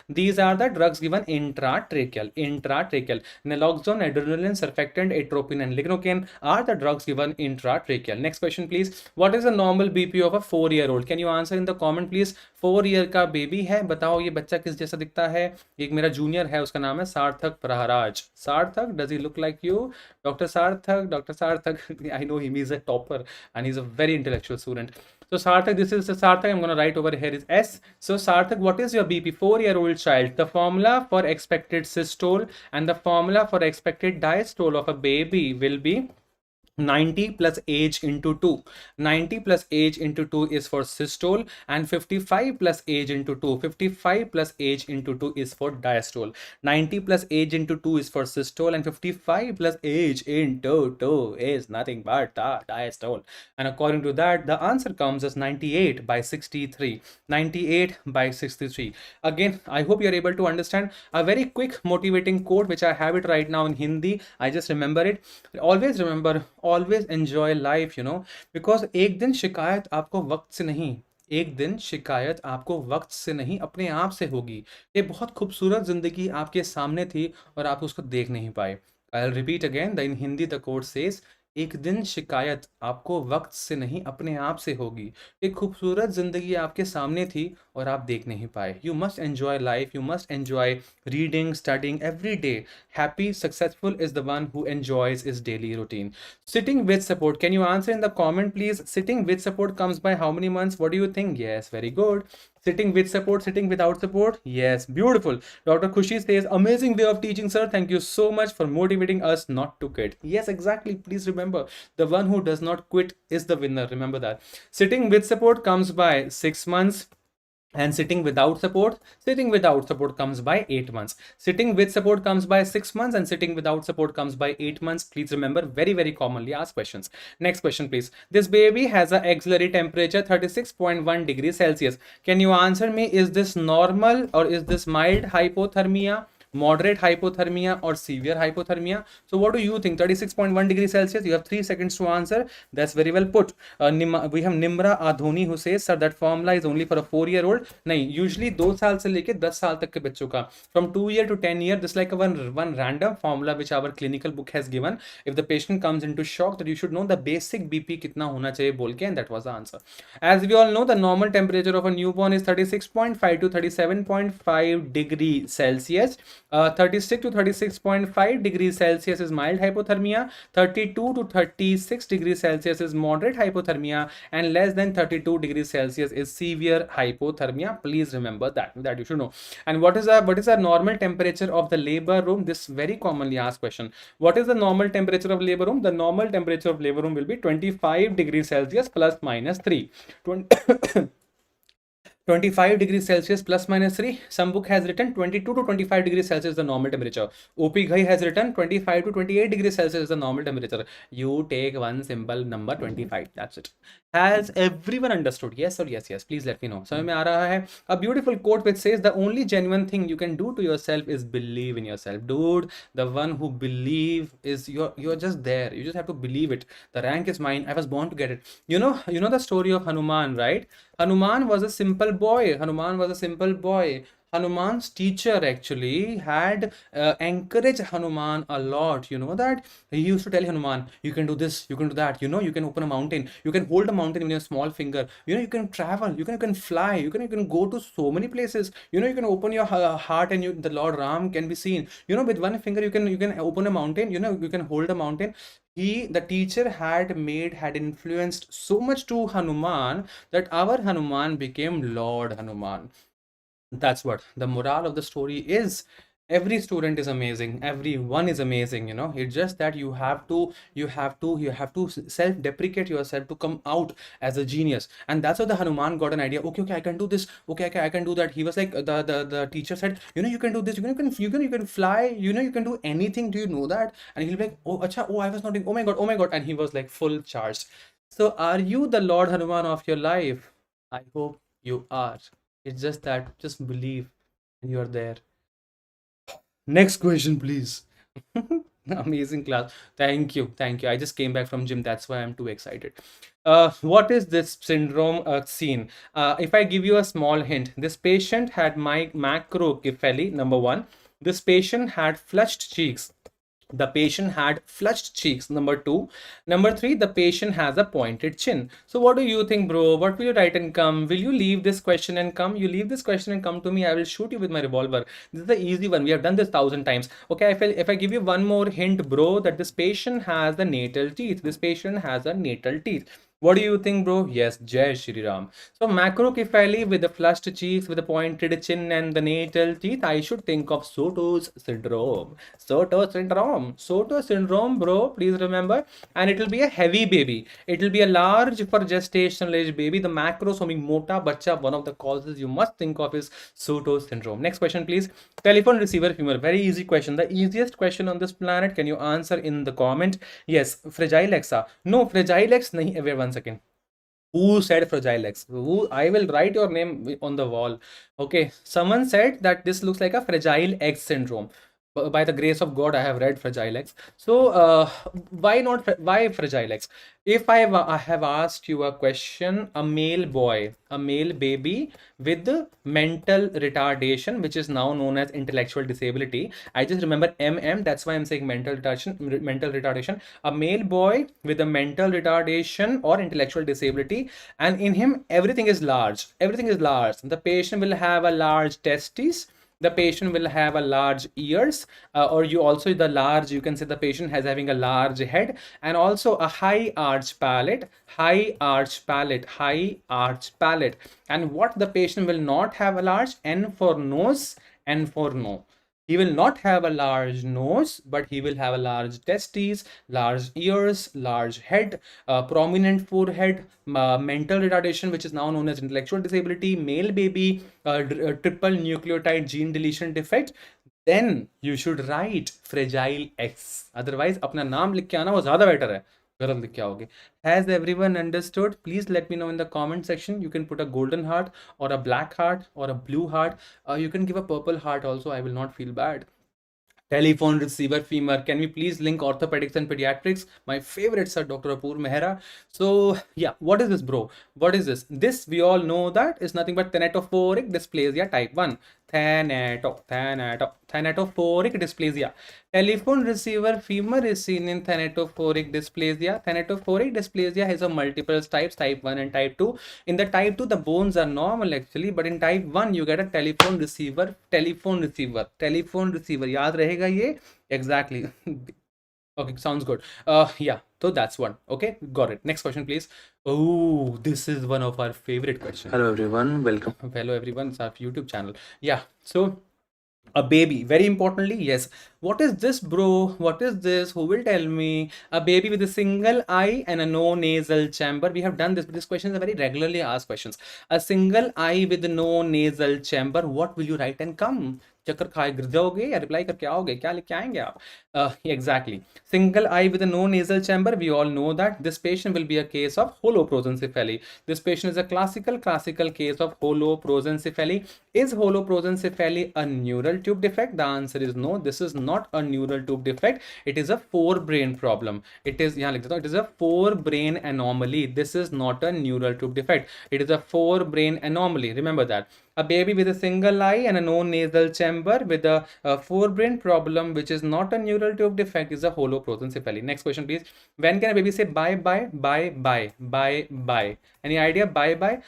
These are the drugs given intratracheal. Naloxone, adrenaline, adrenaline, surfactant, atropine, and lignocaine are the drugs given intratracheal. Next question, please. What is the normal BP of a 4-year-old? Can you answer in the comment, please? 4 year का baby है, बताओ ये बच्चा किस जैसा दिखता है? एक मेरा जूनियर है, उसका नाम है सार्थक प्रहराज. सार्थक, does he look like you? Dr. Sarthak, Dr. Sarthak, I know him, he's a topper and he's a very intellectual student. So Sarthak, this is Sarthak, I'm going to write over here is S. So Sarthak, what is your BP? 4-year-old child. The formula for expected systole and the formula for expected diastole of a baby will be 90 plus age into 2. 90 plus age into 2 is for systole and 55 plus age into 2. 55 plus age into 2 is for diastole. 90 plus age into 2 is for systole and 55 plus age into 2 is nothing but the diastole. And according to that, the answer comes as 98 by 63. 98 by 63. Again, I hope you are able to understand a very quick motivating quote which I have it right now in Hindi. I just remember it. Always remember, always enjoy life, you know, because एक दिन शिकायत आपको वक्त से नहीं, एक दिन शिकायत आपको वक्त से नहीं अपने आप से होगी. ये बहुत खूबसूरत जिंदगी आपके सामने थी और आप उसको देख नहीं पाए. I will repeat again, the in Hindi the quote says, एक दिन शिकायत आपको वक्त से नहीं अपने आप से होगी. एक खूबसूरत जिंदगी आपके सामने थी और आप देख नहीं पाए. You must enjoy life, you must enjoy reading, studying every day. Happy successful is the one who enjoys is daily routine. Sitting with support, can you answer in the comment, please? Sitting with support comes by how many months? What do you think? Yes, very good. Sitting with support, sitting without support? Yes, beautiful. Dr. Khushi says, amazing way of teaching, sir. Thank you so much for motivating us not to quit. Yes, exactly. Please remember, the one who does not quit is the winner. Remember that. Sitting with support comes by 6 months. And sitting without support comes by 8 months. Sitting with support comes by 6 months and sitting without support comes by 8 months. Please remember, very, very commonly asked questions. Next question, please. This baby has an auxiliary temperature 36.1 degrees Celsius. Can you answer me? Is this normal or is this mild hypothermia, moderate hypothermia, or severe hypothermia? So what do you think? 36.1 degrees Celsius. You have 3 seconds to answer. That's very well put. We have Nimra Adhoni who says, sir, that formula is only for a 4-year-old. नहीं, usually 2 साल से लेके 10 साल तक के बच्चों का, from 2 year to 10 year, this like a one random formula which our clinical book has given. If the patient comes into shock, that you should know the basic BP कितना होना चाहिए बोल के, and that was the answer. As we all know, the normal temperature of a newborn is 36.5 to 37.5 degrees Celsius. 36 to 36.5 degrees Celsius is mild hypothermia, 32 to 36 degrees Celsius is moderate hypothermia, and less than 32 degrees Celsius is severe hypothermia. Please remember that you should know. And what is the normal temperature of the labor room? This very commonly asked question. What is the normal temperature of labor room? The normal temperature of labor room will be 25 degrees Celsius plus minus 3. 25 degrees Celsius plus minus 3. Some book has written 22 to 25 degrees Celsius is the normal temperature. OP Ghai has written 25 to 28 degrees Celsius is the normal temperature. You take one simple number 25. That's it. Has everyone understood? Yes or yes? Yes. Please let me know. समझ में आ रहा है? A beautiful quote which says, the only genuine thing you can do to yourself is believe in yourself. Dude, the one who believe is you're just there. You just have to believe it. The rank is mine. I was born to get it. You know the story of Hanuman, right? Hanuman was a simple boy. Hanuman's teacher actually had encouraged Hanuman a lot. You know that he used to tell Hanuman, you can do this, you can do that, you can open a mountain, you can hold a mountain in your small finger, you can travel, you can fly, you can go to so many places, you can open your heart and the Lord Ram can be seen, with one finger you can open a mountain, you can hold a mountain. The teacher had influenced so much to Hanuman that our Hanuman became Lord Hanuman. That's what the moral of the story is. Every student is amazing, everyone is amazing, it's just that you have to self-deprecate yourself to come out as a genius. And that's how the Hanuman got an idea. Okay, I can do this, okay, I can do that. He was like, the teacher said, you can do this, you can fly, you can do anything, do you know that? And he'll be like, oh acha, I was not doing, oh my god, and he was like full charged. So are you the Lord Hanuman of your life? I hope you are. It's just that, just believe and you're there. Next question, please. Amazing class. Thank you. I just came back from gym. That's why I'm too excited. What is this syndrome seen? If I give you a small hint, this patient had macrocephaly, number 1. This patient had flushed cheeks. The patient had flushed cheeks. Number two. Number three, the patient has a pointed chin. So what do you think, bro? What will you write and come? Will you leave this question and come? You leave this question and come to me. I will shoot you with my revolver. This is the easy one. We have done this 1,000 times. Okay, if I give you one more hint, bro, that this patient has the natal teeth. This patient has a natal teeth. What do you think, bro? Yes, Jai Shri Ram. So macrocephaly with the flushed cheeks, with the pointed chin and the natal teeth, I should think of Soto's syndrome. Soto syndrome, bro, please remember. And it will be a heavy baby. It will be a large for gestational age baby. The macros meaning mota bacha, one of the causes you must think of is Soto syndrome. Next question, please. Telephone receiver femur. Very easy question. The easiest question on this planet. Can you answer in the comment? Yes, fragile exa. No, fragile ex nahi. Wait 1 second. Who said fragile X? Who? I will write your name on the wall. Okay. Someone said that this looks like a fragile X syndrome. By the grace of God, I have read fragile X. So, why not? Why fragile X? If I have asked you a question, a male boy, a male baby with mental retardation, which is now known as intellectual disability. I just remember MM. That's why I'm saying mental retardation. Mental retardation. A male boy with a mental retardation or intellectual disability, and in him everything is large. Everything is large. The patient will have a large testes, the patient will have a large ears, or you also the large, you can say the patient has having a large head, and also a high arch palate, high arch palate. And what the patient will not have a large, N for nose, N for no. He will not have a large nose, but he will have a large testes, large ears, large head, prominent forehead, mental retardation, which is now known as intellectual disability, male baby, triple nucleotide gene deletion defect. Then you should write fragile X. Otherwise, अपना नाम लिख के आना वो ज़्यादा better है. गलत लिख के आओगे. Has everyone understood? Please let me know in the comment section. You can put a golden heart or a black heart or a blue heart. You can give a purple heart also. I will not feel bad. Telephone receiver femur. Can we please link orthopedics and pediatrics? My favorites are Dr. Apoor Mehra. So yeah, what is this, bro? What is this? This we all know that is nothing but thanatophoric dysplasia type 1. Thanatophoric dysplasia. Telephone receiver femur is seen in thanatophoric dysplasia. Thanatophoric dysplasia has a multiple types, type 1 and type 2. In the type 2, the bones are normal actually, but in type 1, you get a telephone receiver. Yaad rahega ye? Exactly. Okay, sounds good. Yeah, so that's one. Okay, got it. Next question, please. Oh, this is one of our favorite questions. Hello everyone, welcome. Hello everyone, it's our YouTube channel. Yeah, so a baby, very importantly, yes. What is this, bro? What is this? Who will tell me? A baby with a single eye and a no nasal chamber. We have done this, but this question is a very regularly asked questions. A single eye with no nasal chamber. What will you write and come? चक्कर खाए गिर जाओगे या reply करके आओगे, क्या लिख के आएंगे आप? Exactly. Single eye with a no nasal chamber. We all know that this patient will be a case of holoprosencephaly. This patient is a classical case of holoprosencephaly. Is holoprosencephaly a neural tube defect? The answer is no. This is not a neural tube defect. It is a forebrain problem. It is यहाँ लिख देता हूँ. It is a forebrain anomaly. This is not a neural tube defect. It is a forebrain anomaly. Remember that. A baby with a single eye and a no nasal chamber with a forebrain problem, which is not a neural tube defect, is a holoprosencephaly. Next question, please. When can a baby say bye bye, bye bye, bye bye? Any idea? Bye bye.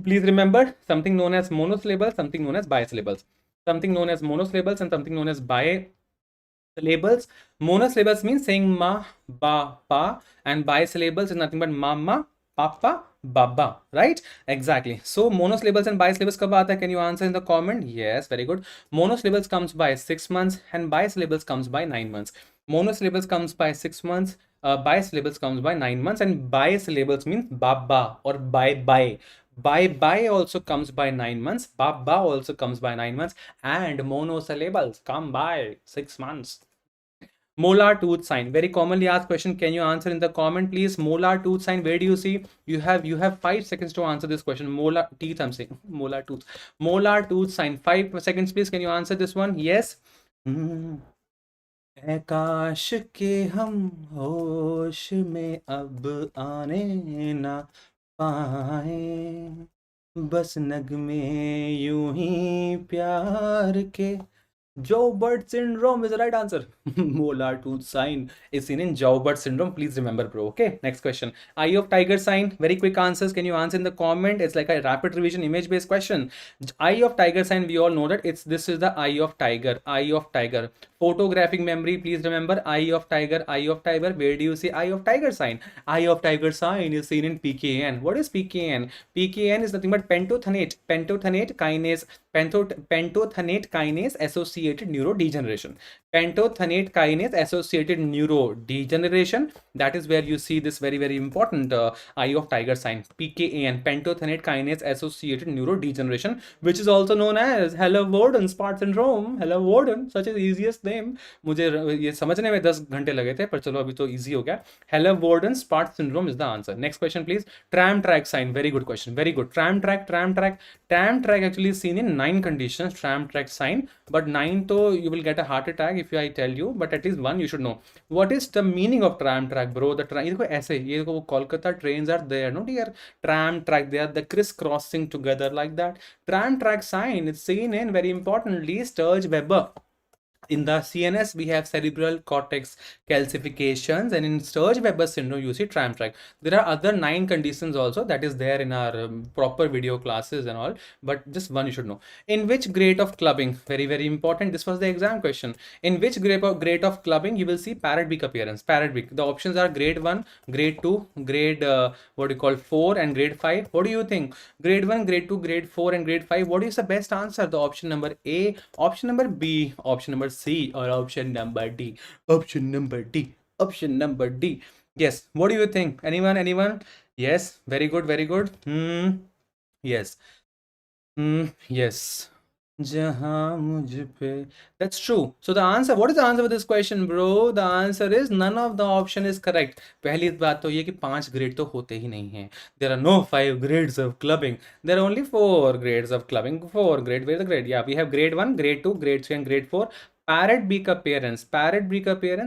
Please remember something known as monosyllables, something known as bisyllables. Something known as monosyllables and something known as bisyllables. Monosyllables means saying ma, ba, pa, and bisyllables is nothing but mama, papa, baba, right? Exactly. So monosyllables and bisyllables kab aata hai? Can you answer in the comment? Yes, very good. Monosyllables comes by 6 months and bisyllables comes by 9 months. Monosyllables comes by 6 months, bisyllables comes by 9 months, and bisyllables means baba or bye bye. Bye bye also comes by 9 months. Baba also comes by 9 months, and monosyllables come by 6 months. Molar tooth sign, very commonly asked question. Can you answer in the comment, please? Molar tooth sign, where do you see? You have 5 seconds to answer this question. Molar teeth, I'm saying molar tooth sign. 5 seconds, please. Can you answer this one? Yes. काश के हम होश में अब आने ना पाए, बस नगमे यूं ही प्यार के Joubert syndrome is the right answer. Molar tooth sign is seen in Joubert syndrome. Please remember, bro. Okay, next question. Eye of tiger sign. Very quick answers. Can you answer in the comment? It's like a rapid revision image-based question. Eye of tiger sign. We all know that this is the eye of tiger. Eye of tiger. Photographic memory. Please remember eye of tiger. Eye of tiger. Where do you see eye of tiger sign? Eye of tiger sign is seen in PKN. What is PKN? PKN is nothing but pentothenate kinase pentothenate kinase associated neurodegeneration. Pentothenate kinase associated neurodegeneration. That is where you see this very, very important eye of tiger sign. PKAN, pentothenate kinase associated neurodegeneration, which is also known as Heller-Warden-Spart syndrome. Heller-Warden, such as easiest name. मुझे ये समझने में 10 घंटे लगे थे, पर चलो अभी तो easy हो गया. Heller-Warden-Spart syndrome is the answer. Next question, please. Tram track sign. Very good question. Very good. Tram track. Tram track actually is seen in 9 conditions. Tram track sign, but 9 though you will get a heart attack if I tell you, but at least one you should know. What is the meaning of tram track, bro? The train, देखो ऐसे ये देखो वो Kolkata trains are there, no dear. Tram track, they are the crisscrossing together like that. Tram track sign is seen in, very importantly, Sturge-Weber. In the CNS, we have cerebral cortex calcifications, and in Sturge-Weber syndrome, you see tram track. There are other 9 conditions also that is there in our proper video classes and all, but just one you should know. In which grade of clubbing? Very, very important. This was the exam question. In which grade of clubbing you will see parrot beak appearance? Parrot beak. The options are grade 1, grade 2, grade what do you call 4, and grade 5. What do you think? Grade 1, grade 2, grade 4, and grade 5. What is the best answer? The option number A, option number B, option number C, or option number D? Option number D. Option number D. Yes. What do you think? Anyone? Yes. Very good. Very good. Yes. Yes. That's true. So the answer, what is the answer for this question, bro? The answer is none of the option is correct. पहली बात तो ये कि 5 grade तो होते ही नहीं हैं. There are no 5 grades of clubbing. There are only 4 grades of clubbing. 4 grade. Where is the grade? Yeah, we have grade 1, grade 2, grade 3, and grade 4. Parrot beak appearance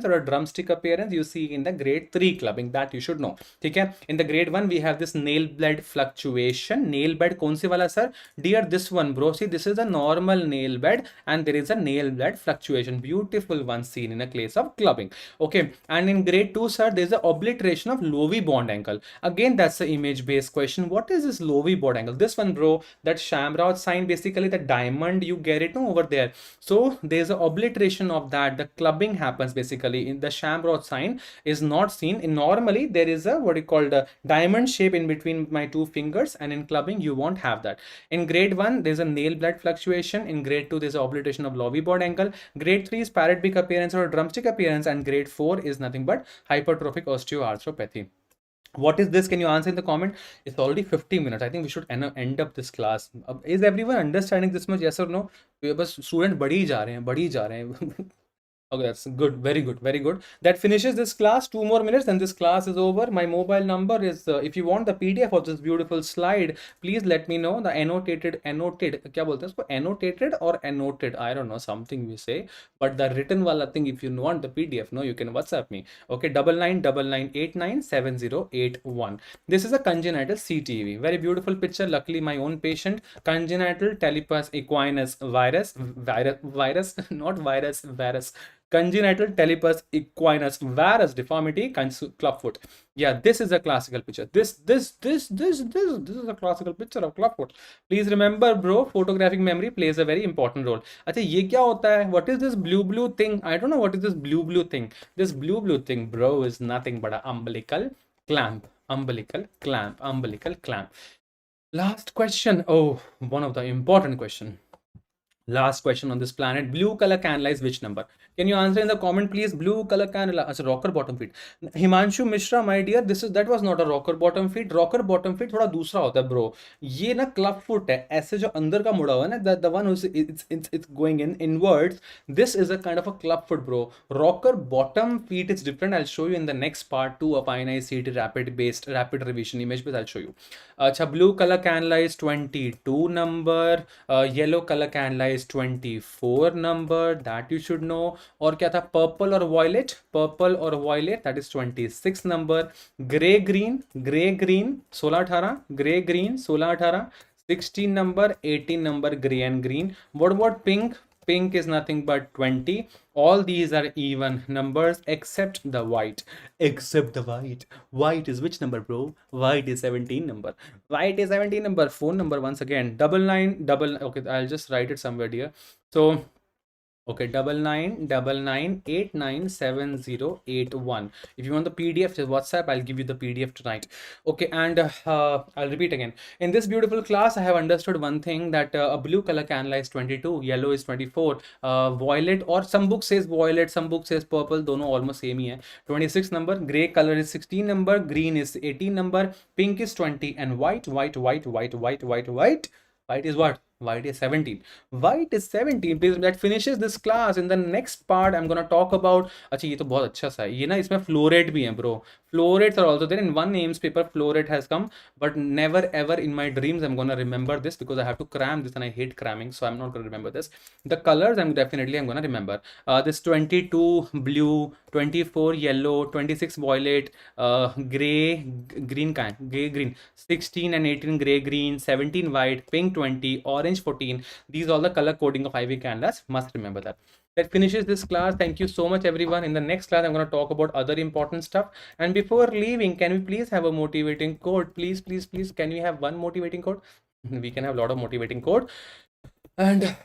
or a drumstick appearance you see in the grade 3 clubbing, that you should know. Okay? In the grade 1 we have this nail bed fluctuation. Nail bed kaun se wala sir? Dear, this one, bro. See, this is a normal nail bed and there is a nail bed fluctuation. Beautiful one seen in a case of clubbing. Okay, and in grade 2, sir, there's a obliteration of Lowy bond angle. Again, that's the image based question. What is this Lowy bond angle? This one, bro, that Shamrod sign, basically the diamond, you get it over there. So there's a obliteration of that. The clubbing happens basically in the Shamrod sign is not seen. In normally there is a what you call the diamond shape in between my 2 fingers, and in clubbing you won't have that. In grade 1 there's a nail bed fluctuation. In grade 2 there's a obliteration of Lowy bond angle. Grade 3 is parrot beak appearance or drumstick appearance, and grade 4 is nothing but hypertrophic osteoarthropathy. What is this? Can you answer in the comment? It's already 50 minutes. I think we should end up this class. Is everyone understanding this much? Yes or no? बस student बढ़ ही जा रहे हैं Okay, that's good. Very good. Very good. That finishes this class. 2 more minutes and this class is over. My mobile number is, if you want the PDF of this beautiful slide, please let me know. The annotated, क्या बोलते हैं उसको? Annotated or annotated? I don't know, something we say. But the written wala thing, if you want the PDF, no, you can WhatsApp me. Okay, 9999897081. This is a congenital CTV. Very beautiful picture. Luckily, my own patient, congenital talipes equinus virus, not virus. Congenital talipes equinus varus deformity, clubfoot. Yeah, this is a classical picture. This is a classical picture of clubfoot. Please remember, bro, photographic memory plays a very important role. अच्छा ये क्या होता है? What is this blue thing? I don't know what is this blue thing. This blue thing, bro, is nothing but an umbilical clamp. Umbilical clamp. Last question. Oh, one of the important question. Last question on this planet. Blue color cannula is which number? Can you answer in the comment, please? Blue color cannula. As a rocker bottom feet. Himanshu Mishra, my dear, that was not a rocker bottom feet. Rocker bottom feet थोड़ा दूसरा होता है, bro. ये ना club foot है. ऐसे जो अंदर का मुड़ा हुआ है ना, the one who's it's going inwards. This is a kind of a club foot, bro. Rocker bottom feet is different. I'll show you in the next part 2 of INICET rapid revision image, but I'll show you. अच्छा, blue color cannula is 22 number. Yellow color cannula is 24 number. That you should know. और क्या था? Purple or violet, that is 26 number. Gray green 16-18, gray green 16-18, 16 number, 18 number, gray and green. What about pink? pink is nothing but 20. All these are even numbers except the white. Except the white. White is which number, bro? White is 17 number. White is 17 number. Phone number once again. Double nine, double. Okay, I'll just write it somewhere here. So okay, 9999897081. If you want the PDF, just WhatsApp. I'll give you the PDF tonight. Okay, and I'll repeat again. In this beautiful class, I have understood one thing, that a blue color candle is 22, yellow is 24, violet, or some book says violet, some book says purple. Dono almost same ही है. 26 number, gray color is 16 number, green is 18 number, pink is 20, and white, white, white, white, white, white, white. White is what? White is 17. White is 17. Please, that finishes this class. In the next part, I'm gonna talk about. अच्छा ये तो बहुत अच्छा सा है. ये ना इसमें fluoride भी है, bro. Fluorides are also there. In one names paper, fluoride has come, but never ever in my dreams I'm gonna remember this, because I have to cram this and I hate cramming, so I'm not gonna remember this. The colors I'm gonna remember. This 22 blue, 24 yellow, 26 violet, gray, green kind, gray green, 16 and 18 gray green, 17 white, pink 20, orange 14. These are all the color coding of IV candidates. Must remember that. That finishes this class. Thank you so much, everyone. In the next class, I'm going to talk about other important stuff. And before leaving, can we please have a motivating quote? Please, please, please. Can we have one motivating quote? We can have a lot of motivating quote. And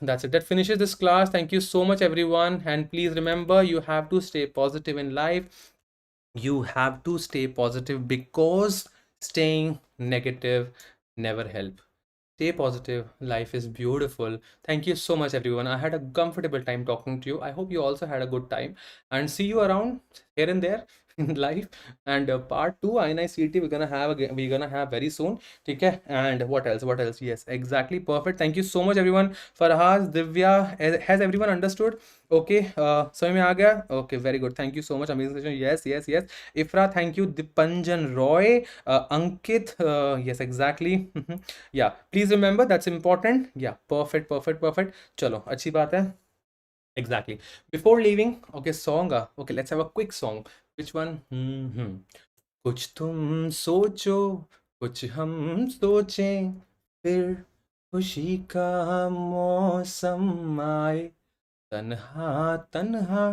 that's it. That finishes this class. Thank you so much, everyone. And please remember, you have to stay positive in life. You have to stay positive, because staying negative never help. Stay positive. Life is beautiful. Thank you so much, everyone. I had a comfortable time talking to you. I hope you also had a good time, and see you around here and there in life. And part 2 INICET we're gonna have very soon. Okay. And what else? What else? Yes, exactly. Perfect. Thank you so much, everyone. Farhaz, Divya, has everyone understood? Okay. समझ में आ गया? Okay, very good. Thank you so much. Amazing session. Yes, yes, yes. Ifra, thank you. Dipanjan Roy, Ankit, yes, exactly. Yeah, please remember, that's important. Yeah, perfect, perfect, perfect. Chalo, अच्छी बात है. Exactly. Before leaving, okay, song. Okay, let's have a quick song. Which one? कुछ तुम सोचो, कुछ हम सोचें, फिर खुशी का मौसम आए. तन्हा तन्हा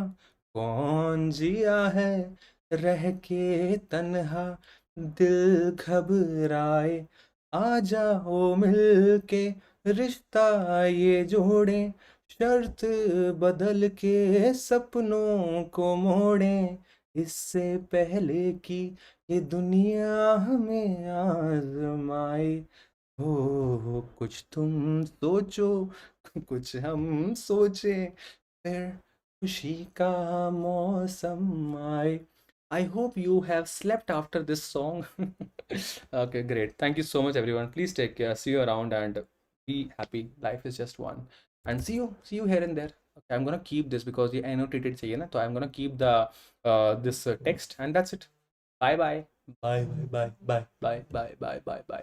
कौन जिया है, रह के तन्हा दिल घबराए. आ जाओ मिल के रिश्ता ये जोड़े, शर्त बदल के सपनों को मोड़े. इससे पहले कि ये दुनिया हमें आजमाए. हो कुछ तुम सोचो, कुछ हम सोचे, फिर खुशी का मौसम आए. I hope you have slept after this song. Okay, great. Thank you so much, everyone. Please take care. See you around and be happy. Life is just one. And see you here and there. Okay, I'm gonna keep this because ये annotated चाहिए ना, तो I'm gonna keep the this text, and that's it. Bye bye. Bye bye bye bye bye bye bye bye bye.